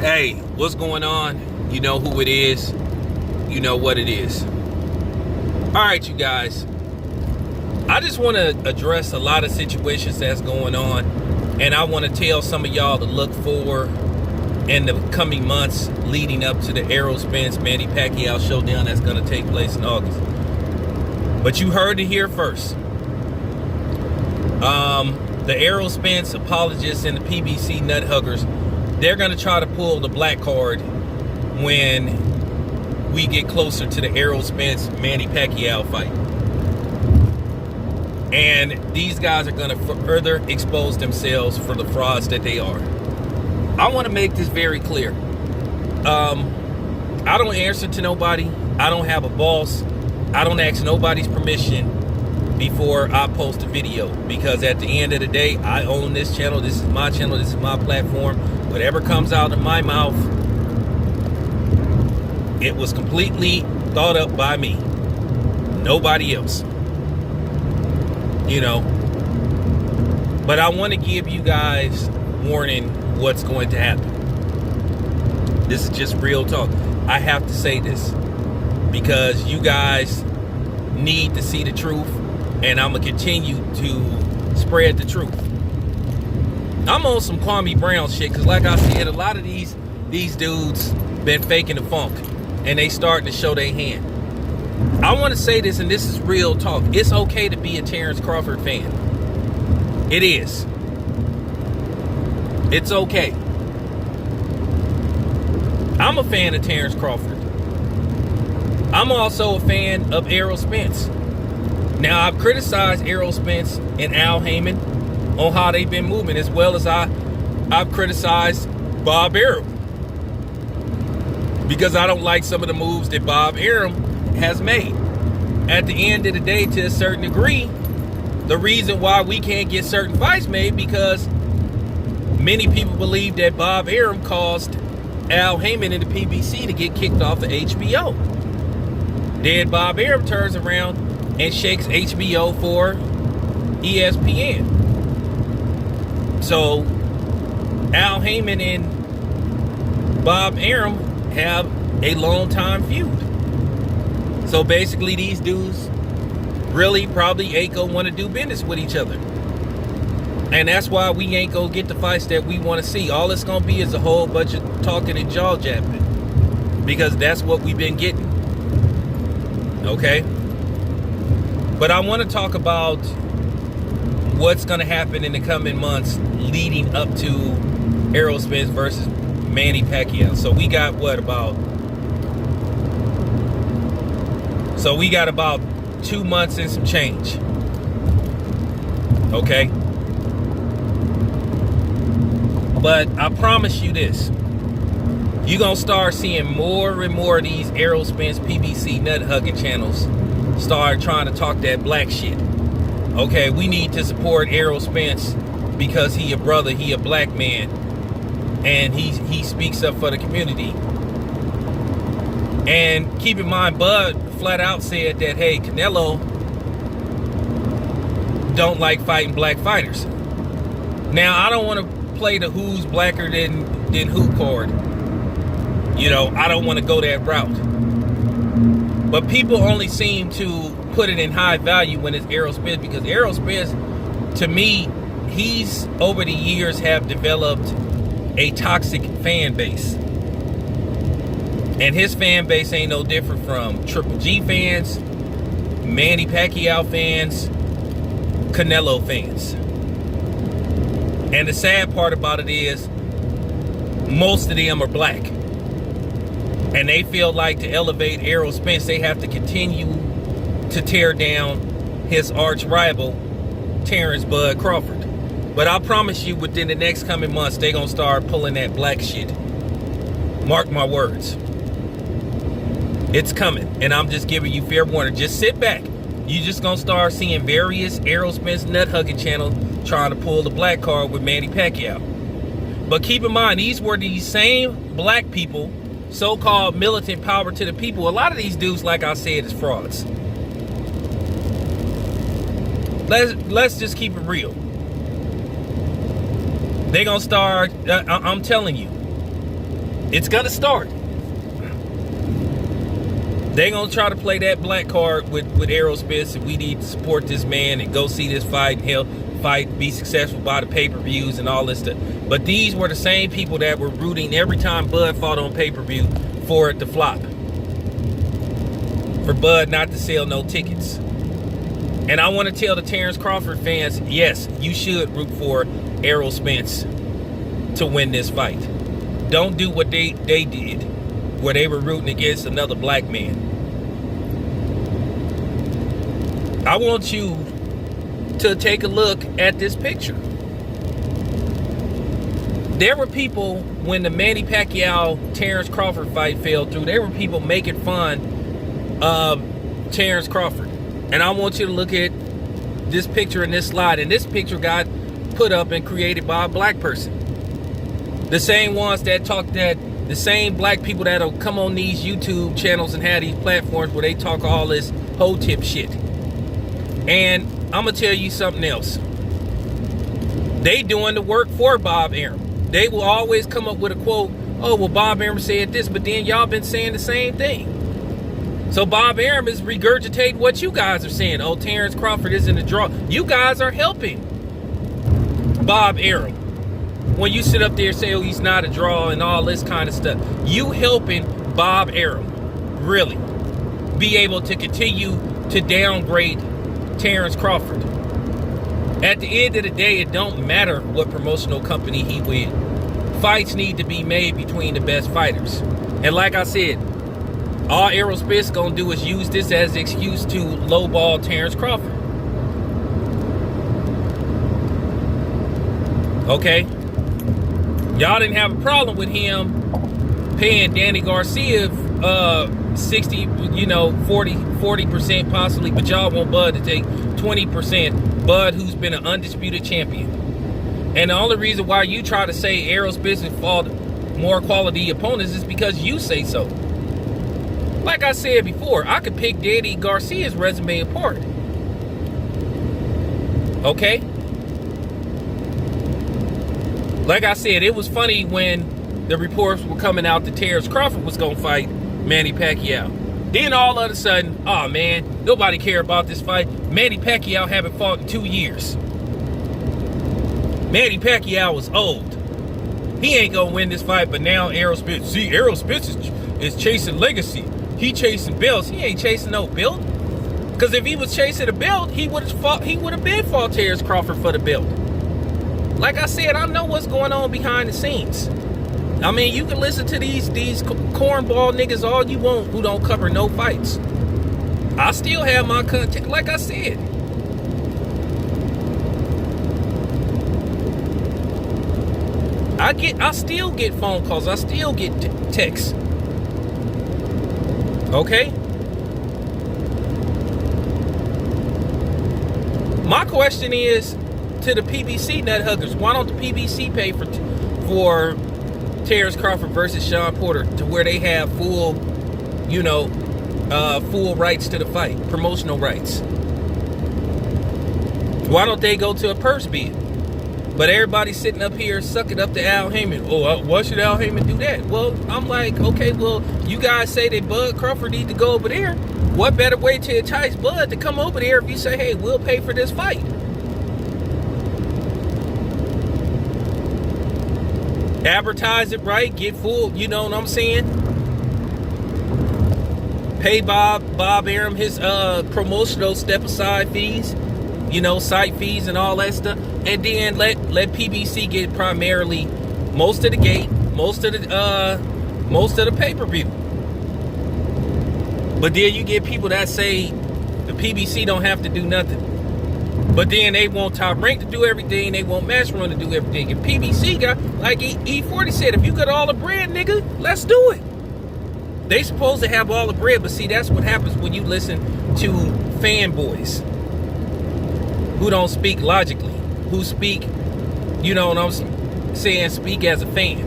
Hey, what's going on? You know who it is. You know what it is. All right, you guys. I just want to address a lot of situations that's going on. And I want to tell some of y'all to look for in the coming months leading up to the Spence Manny Pacquiao showdown that's going to take place in August. But you heard it here first. The Spence apologists and the PBC nut huggers, they're going to try to pull the black card when we get closer to the Spence Manny Pacquiao fight. And these guys are going to further expose themselves for the frauds that they are. I want to make this very clear. I don't answer to nobody. I don't have a boss. I don't ask nobody's permission before I post a video, because at the end of the day, I own this channel. This is my channel. This is my platform. Whatever comes out of my mouth, it was completely thought up by me, nobody else, you know. But I want to give you guys warning what's going to happen. This is just real talk. I have to say this because you guys need to see the truth, and I'm gonna continue to spread the truth. I'm on some Kwame Brown shit, because like I said, a lot of these dudes been faking the funk, and they starting to show their hand. I want to say this, and this is real talk. It's okay to be a Terence Crawford fan. It is. It's okay. I'm a fan of Terence Crawford. I'm also a fan of Spence. Now, I've criticized Spence and Al Heyman on how they've been moving, as well as I've criticized Bob Arum, because I don't like some of the moves that Bob Arum has made. At the end of the day, to a certain degree, the reason why we can't get certain fights made, because many people believe that Bob Arum caused Al Heyman and the PBC to get kicked off of HBO. Then Bob Arum turns around and shakes HBO for ESPN. So Al Heyman and Bob Arum have a long time feud. So basically these dudes really probably ain't gonna want to do business with each other. And that's why we ain't gonna get the fights that we want to see. All it's gonna be is a whole bunch of talking and jaw jabbing, because that's what we've been getting. Okay? But I want to talk about what's going to happen in the coming months leading up to Spence versus Manny Pacquiao. So we got about 2 months and some change. Okay? But I promise you this. You're going to start seeing more and more of these Spence PBC nut hugging channels start trying to talk that black shit. Okay, we need to support Spence because he a brother, he a black man, and he speaks up for the community. And keep in mind, Bud flat out said that, hey, Canelo don't like fighting black fighters. Now, I don't want to play the who's blacker than who card. You know, I don't want to go that route. But people only seem to put it in high value when it's Spence, because Spence, to me, he's over the years have developed a toxic fan base. And his fan base ain't no different from Triple G fans, Manny Pacquiao fans, Canelo fans. And the sad part about it is most of them are black. And they feel like to elevate Spence, they have to continue to tear down his arch rival, Terence Bud Crawford. But I promise you, within the next coming months, they're going to start pulling that black shit. Mark my words. It's coming. And I'm just giving you fair warning. Just sit back. You just going to start seeing various Spence nut hugging channels trying to pull the black card with Manny Pacquiao. But keep in mind, these were these same black people, so-called militant power to the people. A lot of these dudes, like I said, is frauds. Let's just keep it real. They're gonna start, I'm telling you, It's gonna start. They're gonna try to play that black card with Errol Spence, and we need to support this man and go see this fight, and he'll fight, be successful by the pay-per-views and all this stuff. But these were the same people that were rooting every time Bud fought on pay-per-view for it to flop. For Bud not to sell no tickets. And I want to tell the Terence Crawford fans, yes, you should root for Errol Spence to win this fight. Don't do what they did, where they were rooting against another black man. I want you to take a look at this picture. There were people, when the Manny Pacquiao-Terence Crawford fight fell through, there were people making fun of Terence Crawford. And I want you to look at this picture in this slide. And this picture got put up and created by a black person. The same ones that talk that, the same black people that'll come on these YouTube channels and have these platforms where they talk all this whole tip shit. And I'm going to tell you something else. They doing the work for Bob Arum. They will always come up with a quote, oh, well, Bob Arum said this, but then y'all been saying the same thing. So Bob Arum is regurgitating what you guys are saying. Oh, Terence Crawford isn't a draw. You guys are helping Bob Arum. When you sit up there and say, oh, he's not a draw and all this kind of stuff. You helping Bob Arum, really, be able to continue to downgrade Terence Crawford. At the end of the day, it don't matter what promotional company he with. Fights need to be made between the best fighters. And like I said, all Errol Spence gonna do is use this as an excuse to lowball Terence Crawford. Okay? Y'all didn't have a problem with him paying Danny Garcia 60, 40% possibly, but y'all want Bud to take 20%. Bud, who's been an undisputed champion. And the only reason why you try to say Errol Spence has fought more quality opponents is because you say so. Like I said before, I could pick Danny Garcia's resume apart. Okay? Like I said, it was funny when the reports were coming out that Terence Crawford was going to fight Manny Pacquiao. Then all of a sudden, oh man, nobody care about this fight. Manny Pacquiao haven't fought in 2 years. Manny Pacquiao was old. He ain't going to win this fight, but now Errol Spence. See, Errol Spence is chasing legacy. He chasing belts. He ain't chasing no belt. Because if he was chasing a belt, he would have been fought Terence Crawford for the belt. Like I said, I know what's going on behind the scenes. I mean, you can listen to these cornball niggas all you want who don't cover no fights. I still have my contact, like I said. I still get phone calls. I still get texts. Okay? My question is to the PBC nut huggers, why don't the PBC pay for Terence Crawford versus Sean Porter to where they have full rights to the fight, promotional rights? Why don't they go to a purse bid? But everybody's sitting up here sucking up to Al Heyman. Oh, why should Al Heyman do that? Well, I'm like, okay, well, you guys say that Bud Crawford needs to go over there. What better way to entice Bud to come over there if you say, hey, we'll pay for this fight? Advertise it right, get full, you know what I'm saying? Pay Bob Arum his promotional step-aside fees, site fees and all that stuff. And then let PBC get primarily most of the gate, most of the pay-per-view. But then you get people that say the PBC don't have to do nothing. But then they want Top Rank to do everything. They want Match Run to do everything. And PBC got, like E40 said, if you got all the bread, nigga, let's do it. They supposed to have all the bread, but see, that's what happens when you listen to fanboys who don't speak logically, who speak, you know what I'm saying, speak as a fan.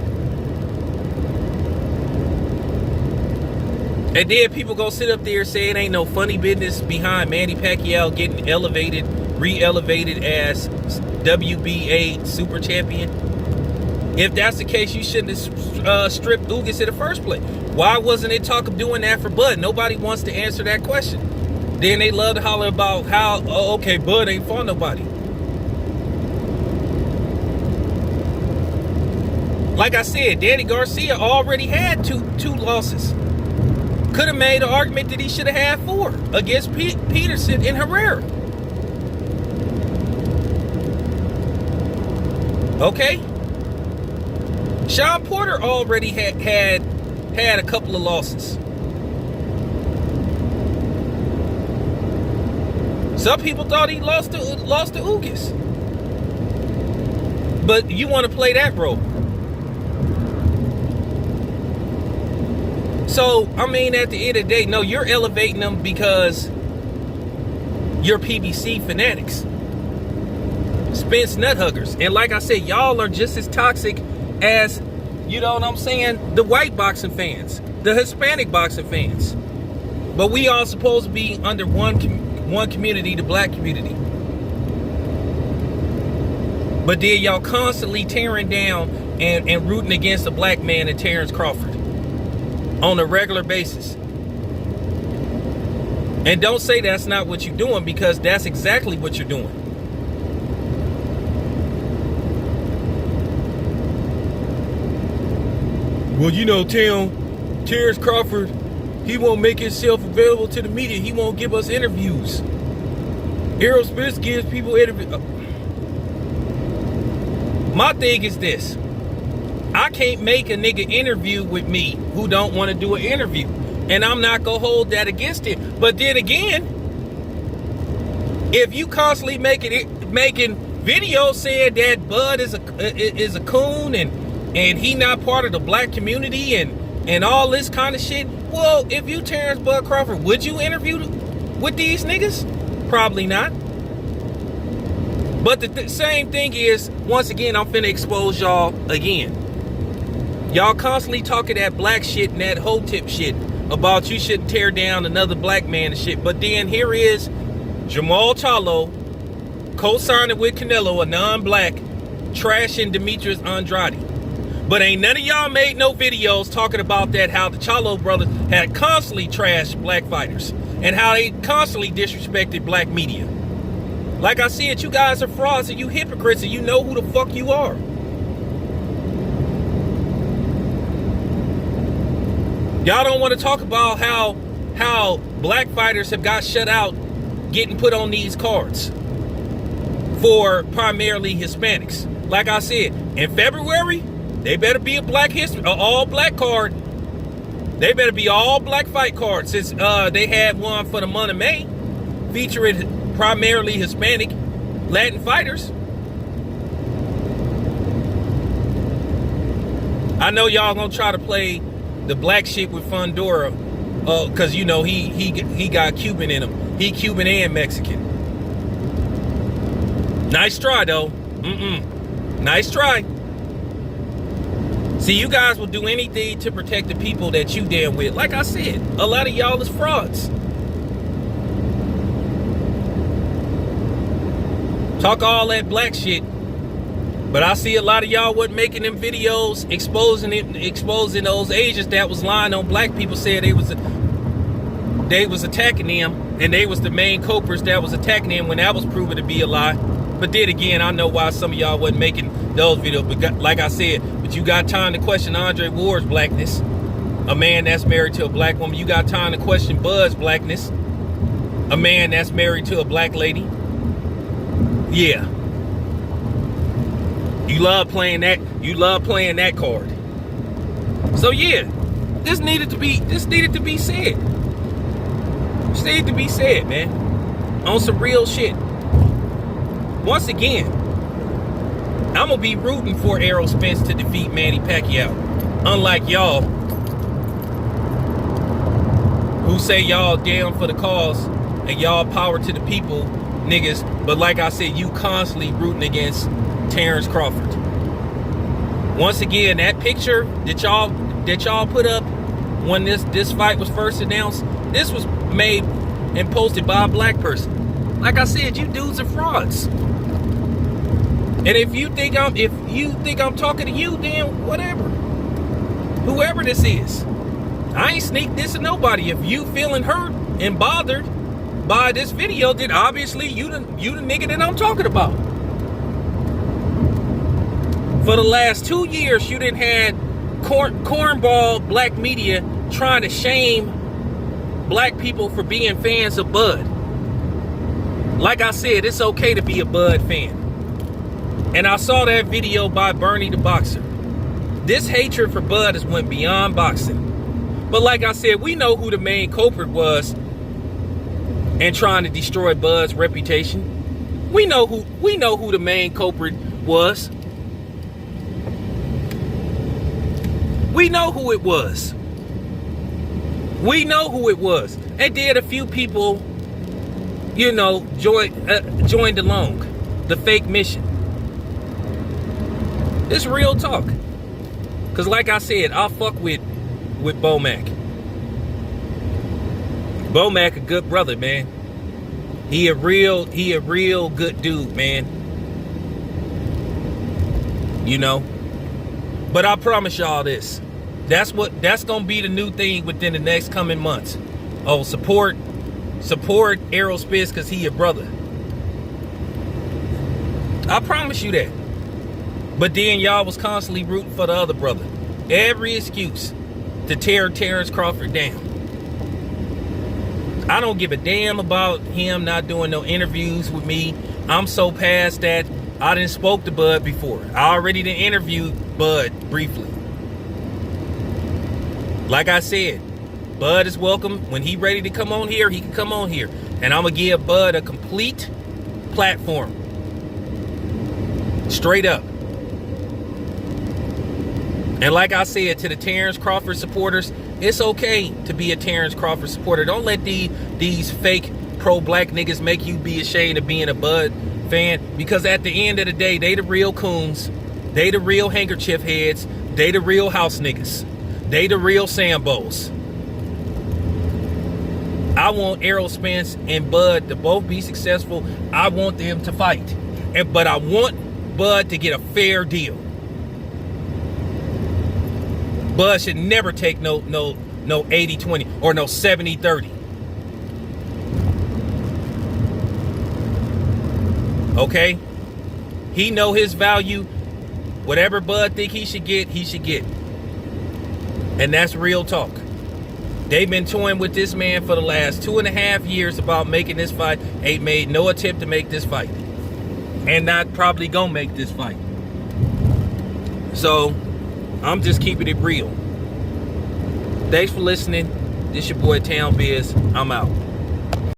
And then people go sit up there and say it ain't no funny business behind Manny Pacquiao getting re-elevated as WBA super champion. If that's the case, you shouldn't have stripped Ugas in the first place. Why wasn't it talk of doing that for Bud? Nobody wants to answer that question. Then they love to holler about how, oh, okay, Bud ain't fought nobody. Like I said, Danny Garcia already had two losses. Could have made an argument that he should have had 4 against Peterson and Herrera. Okay? Sean Porter already had a couple of losses. Some people thought he lost to Ugas. But you want to play that role. So, I mean, at the end of the day, no, you're elevating them because you're PBC fanatics. Spence nut huggers. And like I said, y'all are just as toxic as, you know what I'm saying, the white boxing fans, the Hispanic boxing fans. But we all supposed to be under one community, the black community. But then y'all constantly tearing down and rooting against a black man and Terence Crawford on a regular basis. And don't say that's not what you're doing, because that's exactly what you're doing. Well, you know, Terence Crawford, he won't make himself available to the media. He won't give us interviews. Errol Spence gives people interviews. My thing is this. I can't make a nigga interview with me who don't want to do an interview. And I'm not going to hold that against him. But then again, if you constantly making videos saying that Bud is a coon and he not part of the black community and all this kind of shit, well, if you Terence Bud Crawford, would you interview with these niggas? Probably not. But the same thing is, once again, I'm finna expose y'all again. Y'all constantly talking that black shit and that hotep shit about you shouldn't tear down another black man and shit. But then here is Jamal Charlo co-signing with Canelo, a non-black, trashing Demetrius Andrade. But ain't none of y'all made no videos talking about that, how the Charlo brothers had constantly trashed black fighters and how they constantly disrespected black media. Like I said, you guys are frauds and you hypocrites and you know who the fuck you are. Y'all don't want to talk about how black fighters have got shut out getting put on these cards for primarily Hispanics. Like I said, in February, they better be a black history, all black card. They better be all black fight cards, since they had one for the month of May featuring primarily Hispanic Latin fighters. I know y'all gonna try to play the black shit with Fundora, cause you know he got Cuban in him. He Cuban and Mexican. Nice try though. Nice try. See, you guys will do anything to protect the people that you damn with. Like I said, a lot of y'all is frauds. Talk all that black shit, but I see a lot of y'all wasn't making them videos exposing those Asians that was lying on black people, said they was attacking them, and they was the main culprits that was attacking them when that was proven to be a lie. But then again, I know why some of y'all wasn't making those videos. But like I said, but you got time to question Andre Ward's blackness, a man that's married to a black woman. You got time to question Bud's blackness, a man that's married to a black lady. Yeah. You love playing that. You love playing that card. So yeah, this needed to be said. This needed to be said, man. On some real shit. Once again, I'm gonna be rooting for Errol Spence to defeat Manny Pacquiao. Unlike y'all, who say y'all down for the cause and y'all power to the people, niggas. But like I said, you constantly rooting against Terence Crawford. Once again, that picture that y'all put up when this fight was first announced, this was made and posted by a black person. Like I said, you dudes are frauds. And if you think I'm talking to you, then whatever. Whoever this is. I ain't sneak dissing nobody. If you feeling hurt and bothered by this video, then obviously you the nigga that I'm talking about. For the last 2 years, you done had cornball black media trying to shame black people for being fans of Bud. Like I said, it's okay to be a Bud fan. And I saw that video by Bernie the Boxer. This hatred for Bud has went beyond boxing. But like I said, we know who the main culprit was in trying to destroy Bud's reputation. We know who the main culprit was. We know who it was. We know who it was. And then a few people, you know, joined along the fake mission. It's real talk. Cause like I said, I'll fuck with Bomac. Bomac a good brother, man. He a real good dude, man. You know? But I promise y'all this. That's gonna be the new thing within the next coming months. Oh, support Errol Spence because he your brother. I promise you that. But then y'all was constantly rooting for the other brother. Every excuse to tear Terence Crawford down. I don't give a damn about him not doing no interviews with me. I'm so past that. I done spoke to Bud before. I already done interviewed Bud briefly. Like I said, Bud is welcome. When he ready to come on here, he can come on here. And I'm going to give Bud a complete platform. Straight up. And like I said to the Terence Crawford supporters, it's okay to be a Terence Crawford supporter. Don't let these fake pro-black niggas make you be ashamed of being a Bud fan. Because at the end of the day, they the real coons. They the real handkerchief heads. They the real house niggas. They the real Sambos. I want Errol Spence and Bud to both be successful. I want them to fight. But I want Bud to get a fair deal. Bud should never take no 80-20 or no 70-30. Okay? He know his value. Whatever Bud think he should get, he should get. And that's real talk. They've been toying with this man for the last 2.5 years about making this fight. Ain't made no attempt to make this fight. And not probably gonna make this fight. So, I'm just keeping it real. Thanks for listening. This your boy Town Biz. I'm out.